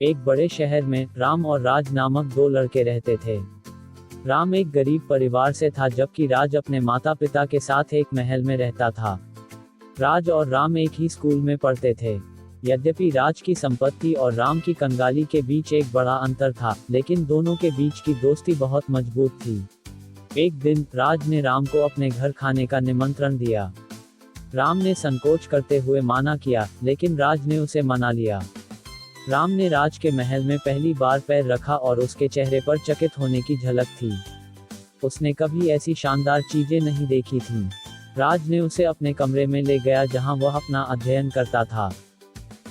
एक बड़े शहर में राम और राज नामक दो लड़के रहते थे। राम एक गरीब परिवार से था, जबकि राज अपने माता पिता के साथ एक महल में रहता था। राज और राम एक ही स्कूल में पढ़ते थे। यद्यपि राज की संपत्ति और राम की कंगाली के बीच एक बड़ा अंतर था, लेकिन दोनों के बीच की दोस्ती बहुत मजबूत थी। एक दिन राज ने राम को अपने घर खाने का निमंत्रण दिया। राम ने संकोच करते हुए माना किया, लेकिन राज ने उसे मना लिया। राम ने राज के महल में पहली बार पैर रखा और उसके चेहरे पर चकित होने की झलक थी। उसने कभी ऐसी शानदार चीजें नहीं देखी थीं। राज ने उसे अपने कमरे में ले गया, जहां वह अपना अध्ययन करता था।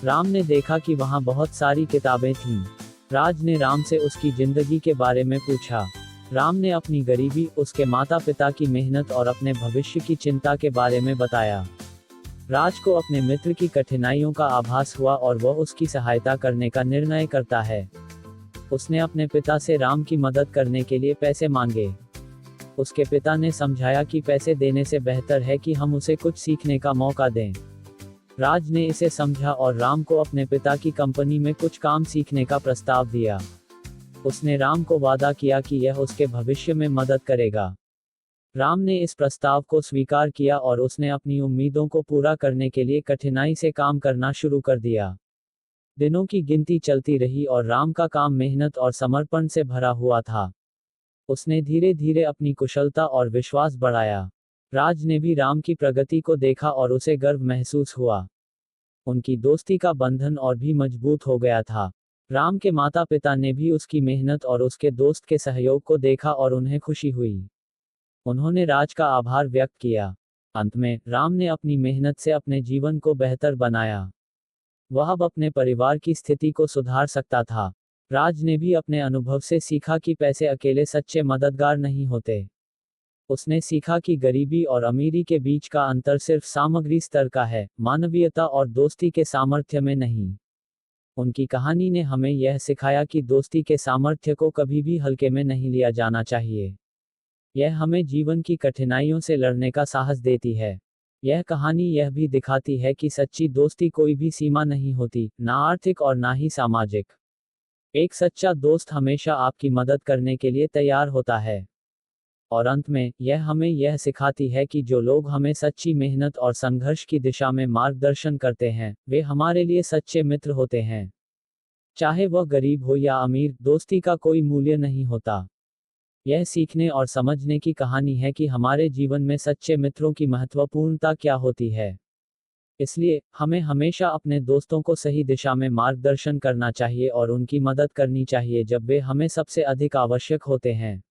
राम ने देखा कि वहां बहुत सारी किताबें थीं। राज ने राम से उसकी जिंदगी के बारे में पूछा। राम ने अपनी गरीबी, उसके माता पिता की मेहनत और अपने भविष्य की चिंता के बारे में बताया। राज को अपने मित्र की कठिनाइयों का आभास हुआ और वह उसकी सहायता करने का निर्णय करता है। उसने अपने पिता से राम की मदद करने के लिए पैसे मांगे। उसके पिता ने समझाया कि पैसे देने से बेहतर है कि हम उसे कुछ सीखने का मौका दें। राज ने इसे समझा और राम को अपने पिता की कंपनी में कुछ काम सीखने का प्रस्ताव दिया। उसने राम को वादा किया कि यह उसके भविष्य में मदद करेगा। राम ने इस प्रस्ताव को स्वीकार किया और उसने अपनी उम्मीदों को पूरा करने के लिए कठिनाई से काम करना शुरू कर दिया। दिनों की गिनती चलती रही और राम का काम मेहनत और समर्पण से भरा हुआ था। उसने धीरे धीरे अपनी कुशलता और विश्वास बढ़ाया। राज ने भी राम की प्रगति को देखा और उसे गर्व महसूस हुआ। उनकी दोस्ती का बंधन और भी मजबूत हो गया था। राम के माता पिता ने भी उसकी मेहनत और उसके दोस्त के सहयोग को देखा और उन्हें खुशी हुई। उन्होंने राज का आभार व्यक्त किया। अंत में राम ने अपनी मेहनत से अपने जीवन को बेहतर बनाया। वह अब अपने परिवार की स्थिति को सुधार सकता था। राज ने भी अपने अनुभव से सीखा कि पैसे अकेले सच्चे मददगार नहीं होते। उसने सीखा कि गरीबी और अमीरी के बीच का अंतर सिर्फ सामग्री स्तर का है, मानवीयता और दोस्ती के सामर्थ्य में नहीं। उनकी कहानी ने हमें यह सिखाया कि दोस्ती के सामर्थ्य को कभी भी हल्के में नहीं लिया जाना चाहिए। यह हमें जीवन की कठिनाइयों से लड़ने का साहस देती है। यह कहानी यह भी दिखाती है कि सच्ची दोस्ती कोई भी सीमा नहीं होती, ना आर्थिक और ना ही सामाजिक। एक सच्चा दोस्त हमेशा आपकी मदद करने के लिए तैयार होता है। और अंत में यह हमें यह सिखाती है कि जो लोग हमें सच्ची मेहनत और संघर्ष की दिशा में मार्गदर्शन करते हैं, वे हमारे लिए सच्चे मित्र होते हैं। चाहे वह गरीब हो या अमीर, दोस्ती का कोई मूल्य नहीं होता। यह सीखने और समझने की कहानी है कि हमारे जीवन में सच्चे मित्रों की महत्वपूर्णता क्या होती है। इसलिए हमें हमेशा अपने दोस्तों को सही दिशा में मार्गदर्शन करना चाहिए और उनकी मदद करनी चाहिए जब वे हमें सबसे अधिक आवश्यक होते हैं।